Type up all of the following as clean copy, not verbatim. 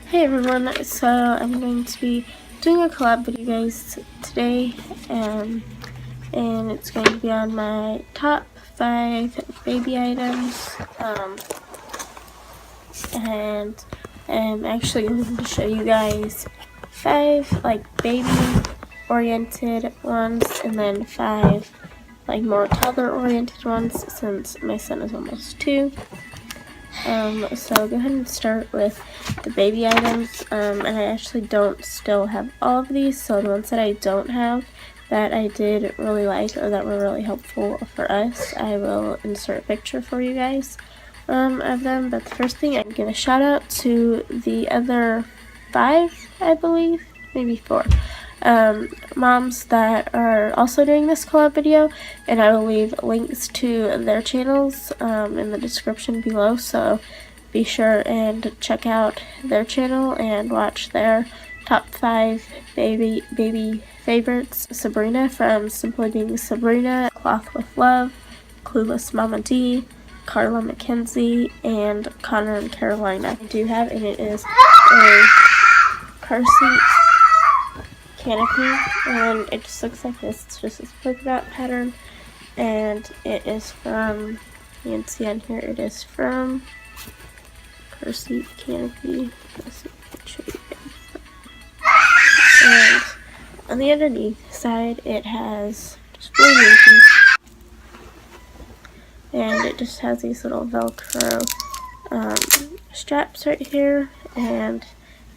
Hey everyone, so I'm going to be doing a collab video guys today, and it's going to be on my top 5 baby items, and I'm actually going to show you guys 5 like baby oriented ones, and then 5 like more toddler oriented ones since my son is almost 2. So go ahead and start with the baby items, and I actually don't still have all of these, so the ones that I don't have that I did really like or that were really helpful for us, I will insert a picture for you guys of them. But the first thing, I'm give a shout out to the other 5, I believe, maybe 4 moms that are also doing this collab video, and I will leave links to their channels in the description below, so be sure and check out their channel and watch their top 5 baby favorites. Sabrina from Simply Being Sabrina, Cloth with Love, Clueless Mama D, Carla McKenzie, and Connor and Carolina. I do have, and it is a car seat canopy, and it just looks like this. It's just this polka dot pattern, and it is from, you can see on here, it is from car seat canopy. Let's see if I can show you guys. And on the underneath side, it has just blue Yankees, and it just has these little Velcro straps right here, and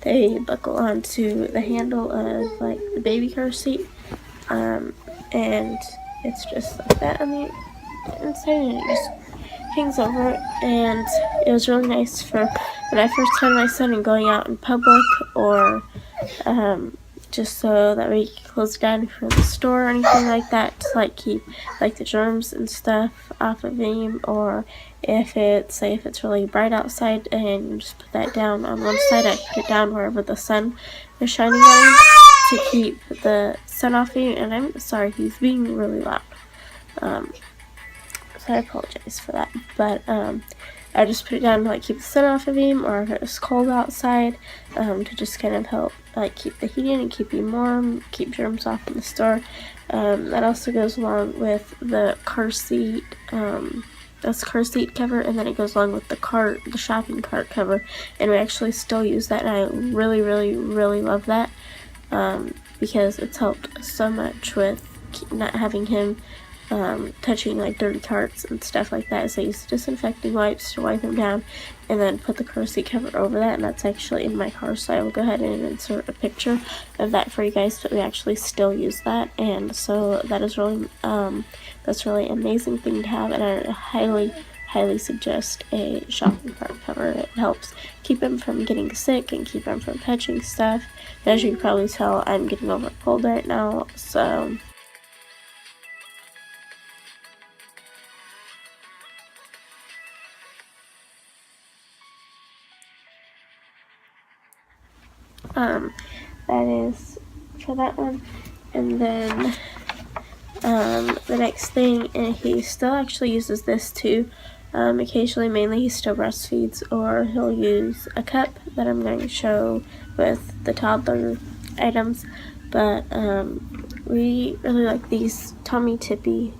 they buckle onto the handle of like the baby car seat, and it's just like that on the inside, and it just hangs over it. And it was really nice for when I first had my son and going out in public, or just so that we could close down for the store or anything like that, to like keep like the germs and stuff off of him, or if it's really bright outside and you just put that down on one side, I put it down wherever the sun is shining on him to keep the sun off him. And I'm sorry, he's being really loud, so I apologize for that, but I just put it down to like keep the sun off of him, or if it was cold outside, to just kind of help like keep the heat in and keep him warm, keep germs off in the store. That also goes along with the car seat, that's car seat cover, and then it goes along with the shopping cart cover, and we actually still use that, and I really love that, because it's helped so much with not having him touching like dirty carts and stuff like that. So I use disinfecting wipes to wipe him down, and then put the car seat cover over that, and that's actually in my car, so I will go ahead and insert a picture of that for you guys. But we actually still use that, and so that is really that's really amazing thing to have, and I highly suggest a shopping cart cover. It helps keep him from getting sick and keep him from touching stuff. And as you can probably tell, I'm getting over a cold right now, so that is for that one. And then the next thing, and he still actually uses this too, occasionally, mainly he still breastfeeds, or he'll use a cup that I'm going to show with the toddler items. But we really like these Tommy Tippy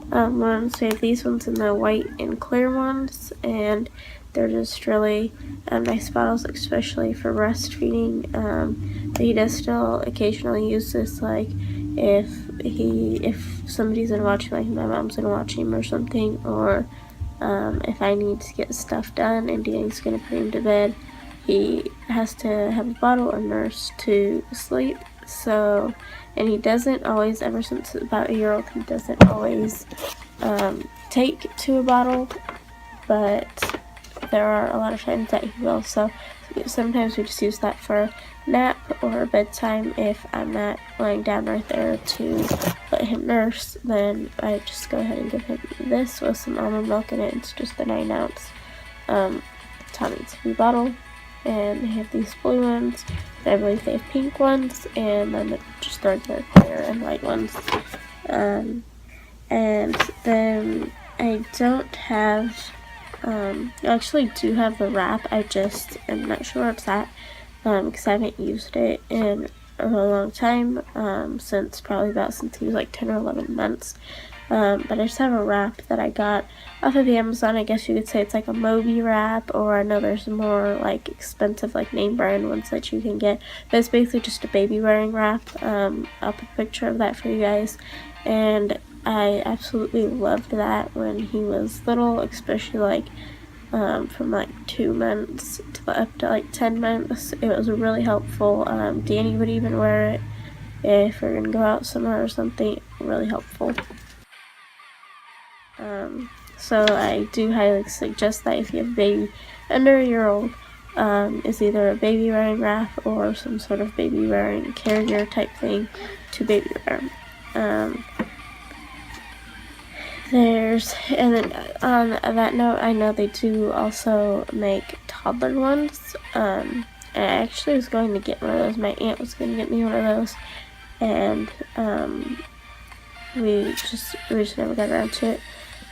ones. We have these ones in the white and clear ones, and they're just really nice bottles, especially for breastfeeding. But he does still occasionally use this, like if somebody's gonna watch him, like my mom's gonna watch him or something, or if I need to get stuff done and Danny's gonna put him to bed, he has to have a bottle or nurse to sleep. So, and he doesn't always, ever since about a year old, he doesn't always take to a bottle, but there are a lot of times that he will. So sometimes we just use that for nap or bedtime. If I'm not laying down right there to let him nurse, then I just go ahead and give him this with some almond milk in it. It's just a 9-ounce Tommy Tippy bottle. And they have these blue ones, and I believe they have pink ones, and then just regular clear and white ones. And then I don't have I actually do have the wrap. I just am not sure where it's at because I haven't used it in a really long time, since he was like 10 or 11 months. But I just have a wrap that I got off of Amazon. I guess you could say it's like a Moby wrap, or I know there's more like expensive like name brand ones that you can get, but it's basically just a baby wearing wrap. I'll put a picture of that for you guys, and I absolutely loved that when he was little, especially like from like 2 months to up to like 10 months. It was really helpful. Danny would even wear it if we're gonna go out somewhere or something. Really helpful. So I do highly suggest that if you have a baby under a year old, it's either a baby wearing wrap or some sort of baby wearing carrier type thing to baby wear. And then on that note, I know they do also make toddler ones. And I actually was going to get one of those. My aunt was going to get me one of those, and we just never got around to it.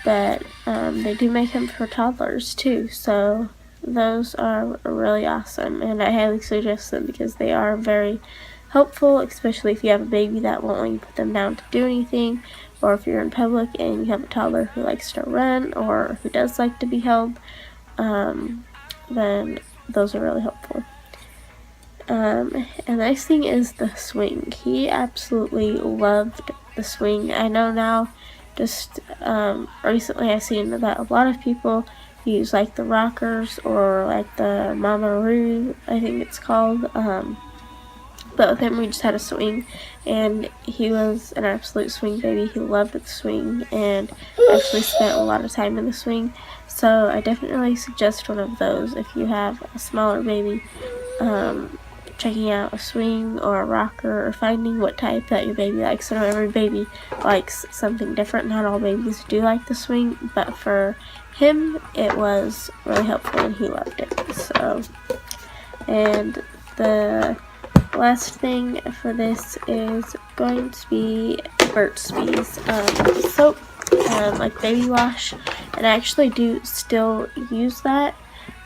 But they do make them for toddlers too, so those are really awesome, and I highly suggest them because they are very helpful, especially if you have a baby that won't let you put them down to do anything, or if you're in public and you have a toddler who likes to run or who does like to be held, then those are really helpful. And the next thing is the swing. He absolutely loved the swing. I know now, just recently I've seen that a lot of people use like the rockers or like the Mamaroo, I think it's called, but with him we just had a swing, and he was an absolute swing baby. He loved the swing and actually spent a lot of time in the swing, so I definitely suggest one of those if you have a smaller baby. Checking out a swing or a rocker, or finding what type that your baby likes. I know every baby likes something different. Not all babies do like the swing, but for him it was really helpful and he loved it. So, and the last thing for this is going to be Burt's Bees soap, like baby wash, and I actually do still use that,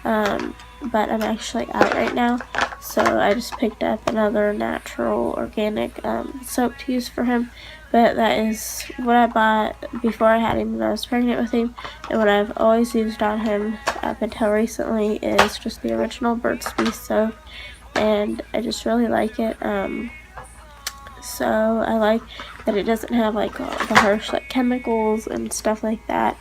but I'm actually out right now, so I just picked up another natural organic soap to use for him. But that is what I bought before I had him when I was pregnant with him, and what I've always used on him up until recently is just the original Burt's Bees soap, and I just really like it. So I like that it doesn't have like all the harsh like chemicals and stuff like that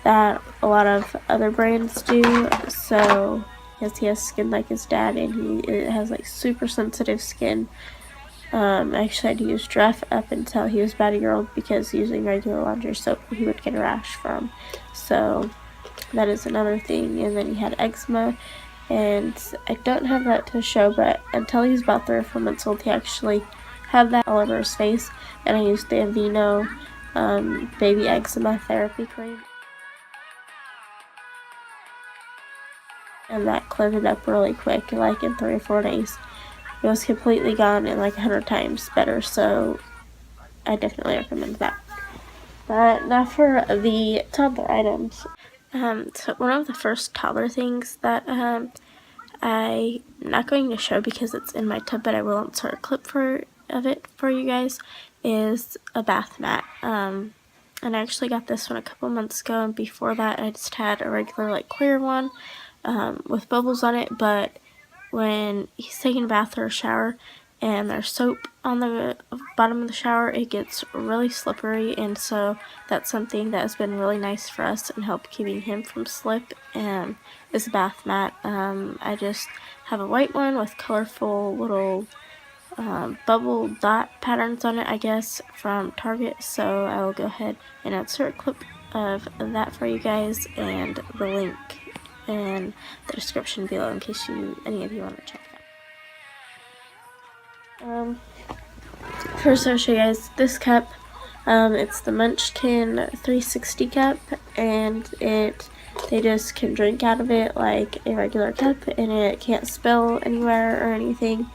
that a lot of other brands do. So because he has skin like his dad, and he has like super sensitive skin. I actually had to use Druff up until he was about a year old, because using regular laundry soap he would get a rash from. So that is another thing. And then he had eczema, and I don't have that to show, but until he was about 3 or 4 months old, he actually had that all over his face, and I used the Aveeno Baby Eczema Therapy Cream, and that cleared it up really quick, like in 3 or 4 days. It was completely gone and like 100 times better, so I definitely recommend that. But now for the toddler items. So one of the first toddler things that I'm not going to show because it's in my tub, but I will insert a clip of it for you guys, is a bath mat. And I actually got this one a couple months ago, and before that I just had a regular like clear one with bubbles on it, but when he's taking a bath or a shower and there's soap on the bottom of the shower, it gets really slippery, and so that's something that has been really nice for us and help keeping him from slip, and is a bath mat. I just have a white one with colorful little bubble dot patterns on it, I guess, from Target, so I will go ahead and insert a clip of that for you guys, and the link in the description below in case any of you want to check it out. First I'll show you guys this cup. It's the Munchkin 360 cup, and they just can drink out of it like a regular cup, and it can't spill anywhere or anything.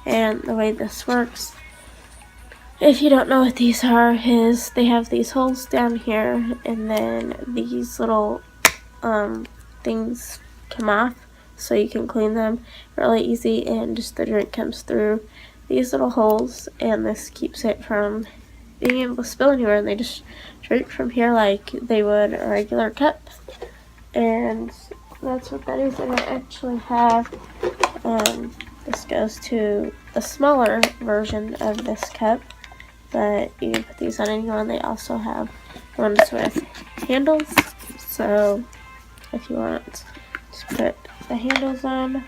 And the way this works, if you don't know what these are, is they have these holes down here, and then these little things come off, so you can clean them really easy, and just the drink comes through these little holes, and this keeps it from being able to spill anywhere, and they just drink from here like they would a regular cup. And that's what that is. And I actually have this goes to the smaller version of this cup, but you can put these on anyone. They also have ones with handles, so if you want to put the handles on.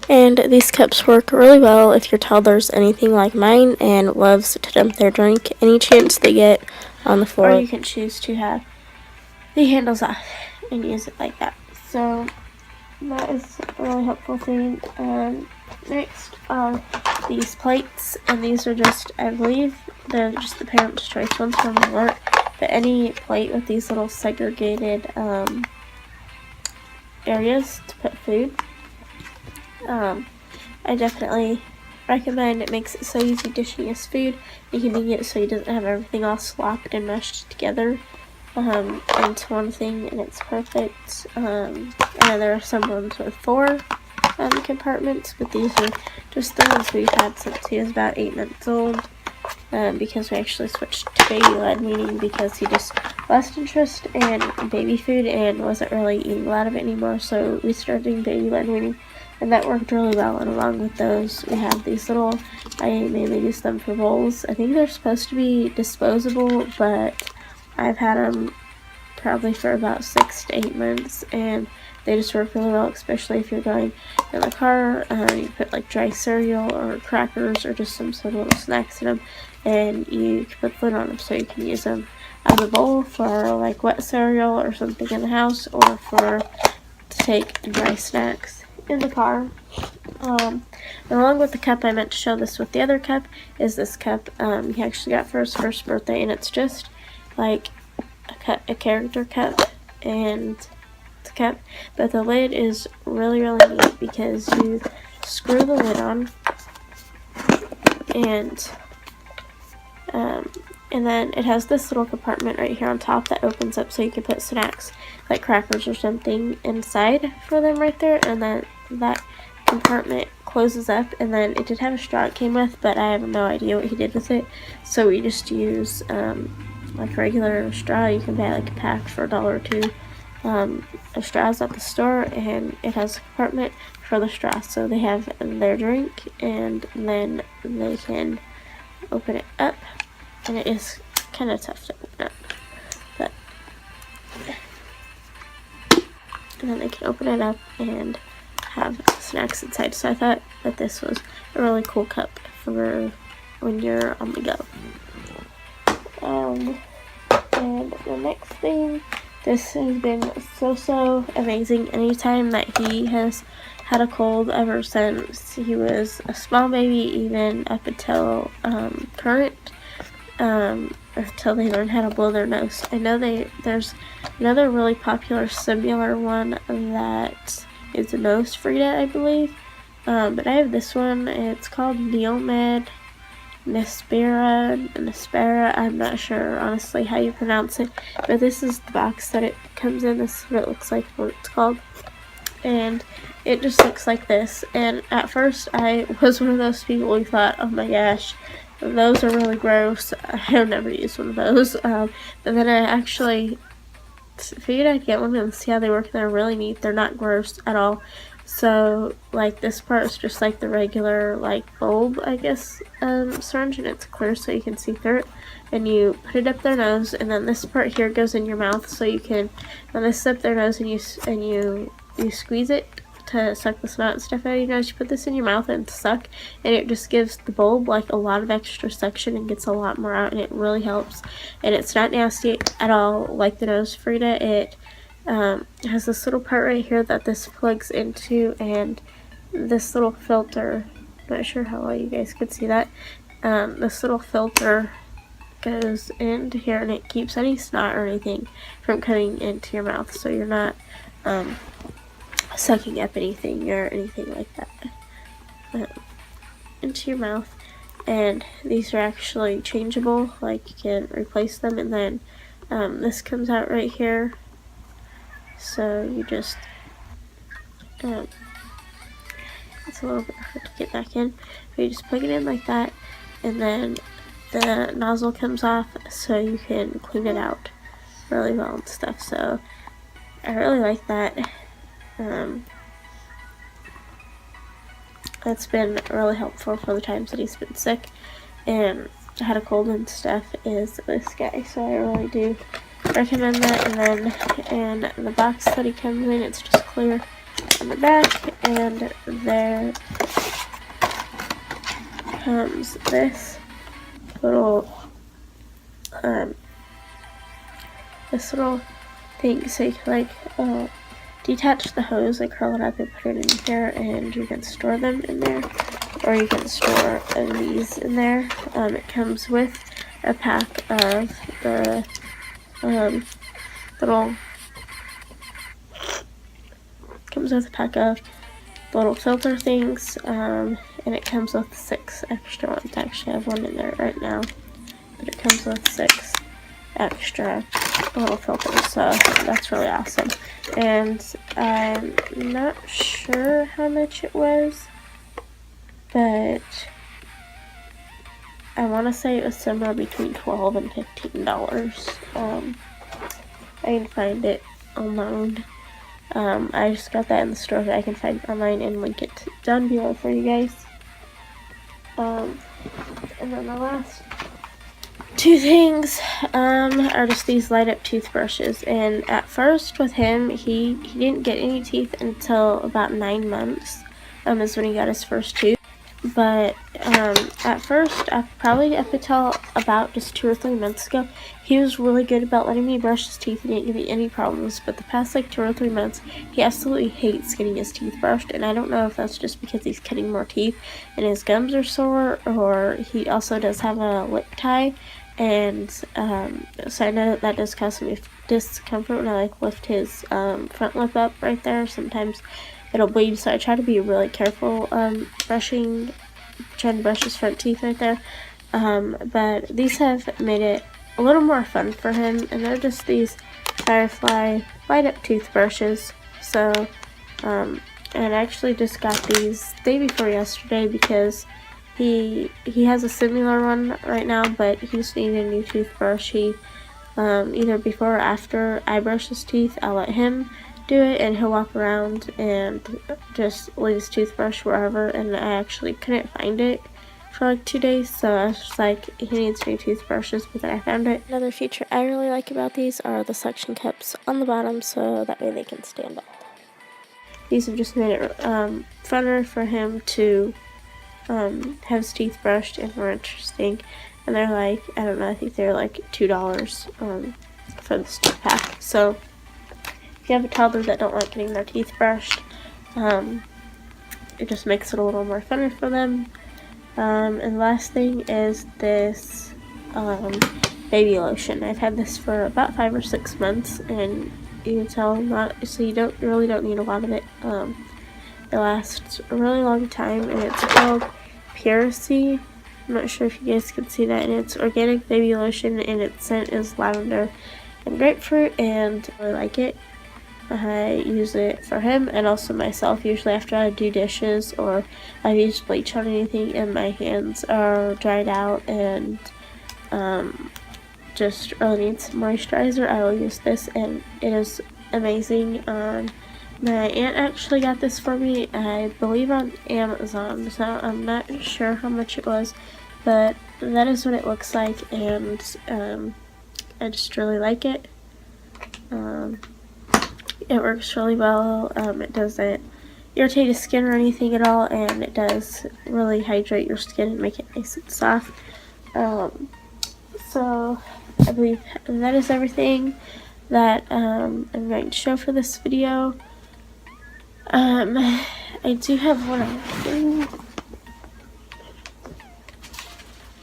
And these cups work really well if your toddler's anything like mine and loves to dump their drink any chance they get on the floor. Or you can choose to have the handles off and use it like that. So that is a really helpful thing. Next are these plates, and these are just, I believe, they're just the Parents' Choice ones from Walmart. But any plate with these little segregated areas to put food, I definitely recommend. It makes it so easy dishing his food. You can make it so he doesn't have everything all slopped and mashed together into one thing, and it's perfect. And there are some ones with 4 compartments, but these are just the ones we've had since he was about 8 months old, because we actually switched to baby-led weaning because he just lost interest in baby food and wasn't really eating a lot of it anymore, so we started doing baby-led weaning, and that worked really well. And along with those, we have these little, I mainly use them for bowls. I think they're supposed to be disposable, but I've had them probably for about 6 to 8 months, and they just work really well, especially if you're going in the car. You put like dry cereal or crackers or just some sort of little snacks in them, and you can put food on them, so you can use them out of the bowl for like wet cereal or something in the house, or to take dry snacks in the car. And along with the cup, I meant to show this with the other cup, is this cup he actually got for his first birthday, and it's just like a character cup, and it's a cup, but the lid is really neat because you screw the lid on, and then it has this little compartment right here on top that opens up so you can put snacks like crackers or something inside for them right there, and then that compartment closes up. And then it did have a straw it came with, but I have no idea what he did with it, so we just use like regular straw. You can buy like a pack for $1 or $2 of straws at the store, and it has a compartment for the straw, so they have their drink, and then they can open it up, and it is kind of tough to open up, but and then they can open it up and have snacks inside. So I thought that this was a really cool cup for when you're on the go. And the next thing, this has been so amazing. Anytime that he has had a cold ever since he was a small baby, even up until current, until they learn how to blow their nose. I know there's another really popular similar one that is a nose Frida, I believe, but I have this one. It's called Neomed Nespera. I'm not sure honestly how you pronounce it, but this is the box that it comes in. This is what it looks like, what it's called, and it just looks like this. And at first I was one of those people who thought, oh my gosh, those are really gross, I'll never use one of those, but then I actually figured I'd get one and see how they work, and they're really neat. They're not gross at all. So like this part is just like the regular like bulb, I guess, syringe, and it's clear so you can see through it, and you put it up their nose, and then this part here goes in your mouth, so you can, and this is up their nose, and you squeeze it to suck the snot and stuff out of your nose. You put this in your mouth and suck, and it just gives the bulb like a lot of extra suction and gets a lot more out, and it really helps, and it's not nasty at all like the nose Frida. It has this little part right here that this plugs into, and this little filter, not sure how well you guys could see that, this little filter goes into here, and it keeps any snot or anything from coming into your mouth, so you're not sucking up anything or anything like that into your mouth. And these are actually changeable, like you can replace them, and then this comes out right here, So you just, it's a little bit hard to get back in, but you just plug it in like that, and then the nozzle comes off so you can clean it out really well and stuff. So I really like that. It's been really helpful for the times that he's been sick and had a cold and stuff, is this guy. So I really do recommend that. And then in the box that he comes in, it's just clear on the back, and there comes this little thing, so you can like detach the hose, like curl it up and put it in here, and you can store them in there, or you can store these in there. It comes with a pack of the little filter things, and it comes with 6 extra ones. Actually, I have one in there right now, but it comes with 6 extra little filters, so that's really awesome. And I'm not sure how much it was, but I want to say it was somewhere between $12 and $15. I can find it online. I just got that in the store that I can find online and link it down below for you guys. And then the last 2 things are just these light up toothbrushes. And at first with him, he didn't get any teeth until about 9 months, is when he got his first tooth. But at first, probably up until about just 2 or 3 months ago, he was really good about letting me brush his teeth. He didn't give me any problems. But the past like 2 or 3 months, he absolutely hates getting his teeth brushed. And I don't know if that's just because he's cutting more teeth and his gums are sore, or he also does have a lip tie. And so I know that does cause some discomfort when I like lift his front lip up right there. Sometimes it'll bleed, so I try to be really careful trying to brush his front teeth right there. But these have made it a little more fun for him, and they're just these Firefly light up toothbrushes. So and I actually just got these day before yesterday because he has a similar one right now, but he just needed a new toothbrush. He either before or after I brush his teeth, I'll let him do it, and he'll walk around and just leave his toothbrush wherever, and I actually couldn't find it for like 2 days, so I was just like, he needs new toothbrushes, but then I found it. Another feature I really like about these are the suction cups on the bottom, so that way they can stand up. These have just made it funner for him to have his teeth brushed and more interesting, and they're like, I don't know, I think they're like $2 for this pack. So if you have a toddler that don't like getting their teeth brushed, it just makes it a little more funner for them. And the last thing is this baby lotion. I've had this for about 5 or 6 months, and you can tell so you don't need a lot of it. It lasts a really long time, and it's called Puracy. I'm not sure if you guys can see that, and it's organic baby lotion, and its scent is lavender and grapefruit, and I really like it. I use it for him and also myself, usually after I do dishes or I've used bleach on anything and my hands are dried out and just really need some moisturizer. I will use this, and it is amazing. My aunt actually got this for me, I believe on Amazon, so I'm not sure how much it was, but that is what it looks like, and I just really like it. It works really well. It doesn't irritate his skin or anything at all, and it does really hydrate your skin and make it nice and soft. So I believe that is everything that I'm going to show for this video. I do have one other thing.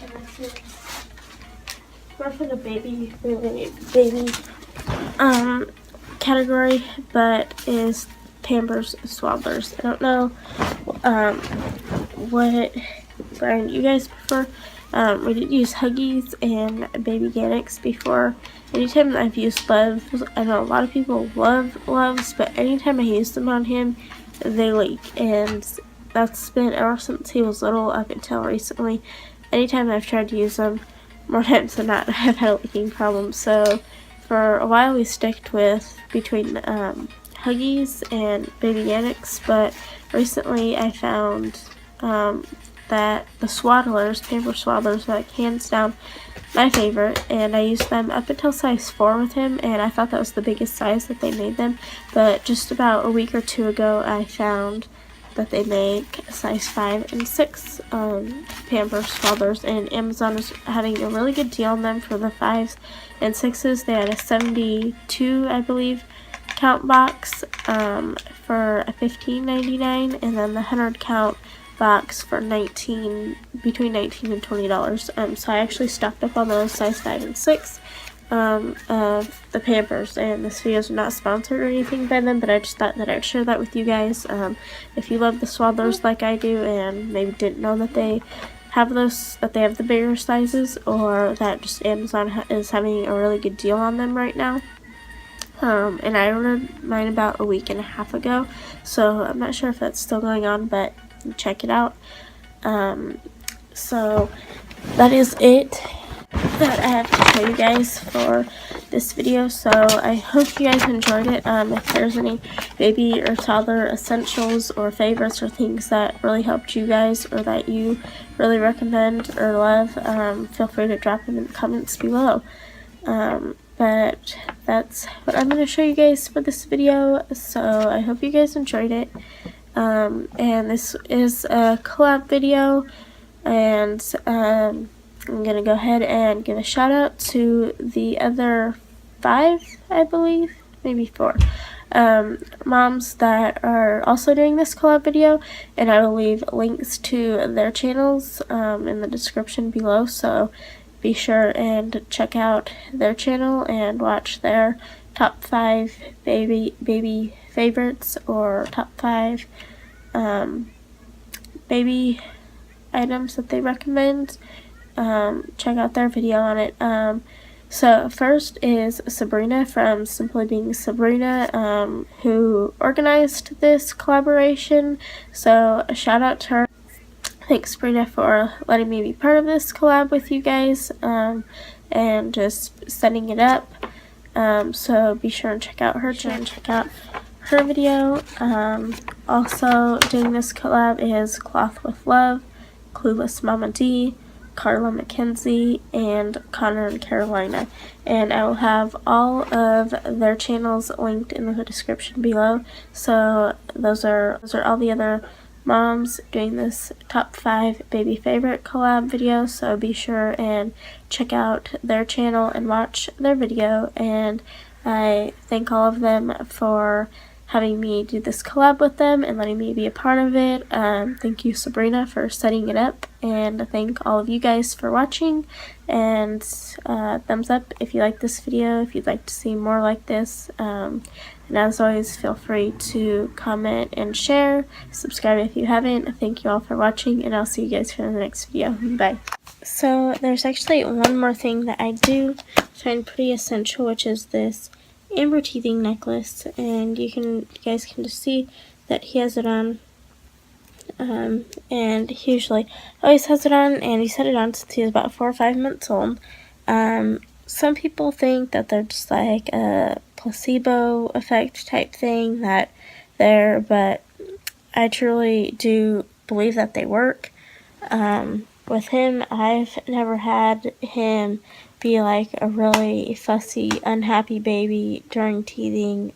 And this is more for the baby category, but is Pampers Swaddlers. I don't know what brand you guys prefer, We did use Huggies and Baby&Toddler before. Anytime I've used Loves, I know a lot of people love Loves, but anytime I use them on him, they leak, and that's been ever since he was little up until recently. Anytime I've tried to use them, more times than not, I've had a leaking problem. So for a while we stuck with between Huggies and Baby&Toddler, but recently I found that the swaddlers, paper swaddlers, are like hands down my favorite, and I used them up until size 4 with him, and I thought that was the biggest size that they made them, but just about a week or two ago I found that they make size 5 and 6 Pampers Swaddlers, and Amazon is having a really good deal on them for the 5s and 6s. They had a 72, I believe, count box for $15.99, and then the 100 count box for between $19 and $20. So I actually stocked up on those size 5 and 6 of the Pampers, and this video is not sponsored or anything by them, but I just thought that I'd share that with you guys. If you love the swaddlers like I do and maybe didn't know that they have the bigger sizes, or that just Amazon is having a really good deal on them right now. And I ordered mine about a week and a half ago, so I'm not sure if that's still going on, but check it out. So that is it that I have to show you guys for this video, so I hope you guys enjoyed it. If there's any baby or toddler essentials or favorites or things that really helped you guys or that you really recommend or love, feel free to drop them in the comments below. But that's what I'm going to show you guys for this video, so I hope you guys enjoyed it. And this is a collab video, and I'm going to go ahead and give a shout out to the other 5, I believe, maybe 4, moms that are also doing this collab video, and I will leave links to their channels in the description below, so be sure and check out their channel and watch their top 5 baby favorites, or top 5 baby items that they recommend. Check out their video on it. So first is Sabrina from Simply Being Sabrina, who organized this collaboration, so a shout out to her. Thanks, Sabrina, for letting me be part of this collab with you guys, and just setting it up. So be sure and check out her channel, check out her video. Also doing this collab is Cloth with Love, Clueless Mama D, Carla McKenzie, and Connor and Carolina, and I will have all of their channels linked in the description below. So those are all the other moms doing this top 5 baby favorite collab video, so be sure and check out their channel and watch their video. And I thank all of them for having me do this collab with them and letting me be a part of it. Thank you, Sabrina, for setting it up, and thank all of you guys for watching, and thumbs up if you like this video, if you'd like to see more like this. And as always, feel free to comment and share, subscribe if you haven't. Thank you all for watching, and I'll see you guys in the next video. Bye. So there's actually one more thing that I do find pretty essential, which is this amber teething necklace, and you guys can just see that he has it on, and he usually always has it on, and he's had it on since he was about 4 or 5 months old. Some people think that they're just like a placebo effect type thing, but I truly do believe that they work. With him, I've never had him be like a really fussy, unhappy baby during teething,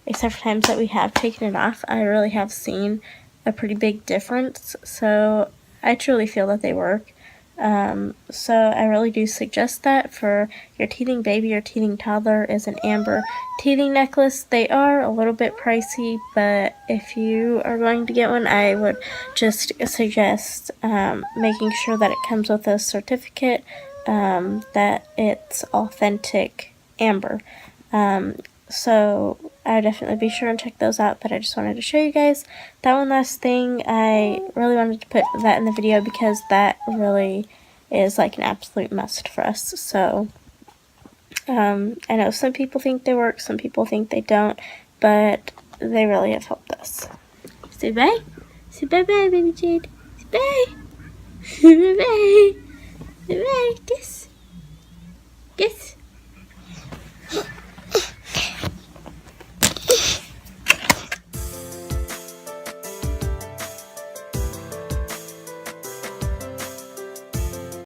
except for times that we have taken it off. I really have seen a pretty big difference, so I truly feel that they work. So I really do suggest that for your teething baby or teething toddler is an amber teething necklace. They are a little bit pricey, but if you are going to get one, I would just suggest making sure that it comes with a certificate that it's authentic amber. So I would definitely be sure and check those out, but I just wanted to show you guys that one last thing. I really wanted to put that in the video because that really is like an absolute must for us. So I know some people think they work, some people think they don't, but they really have helped us. Say bye. Say bye-bye, baby Jade. Say bye. Bye-bye.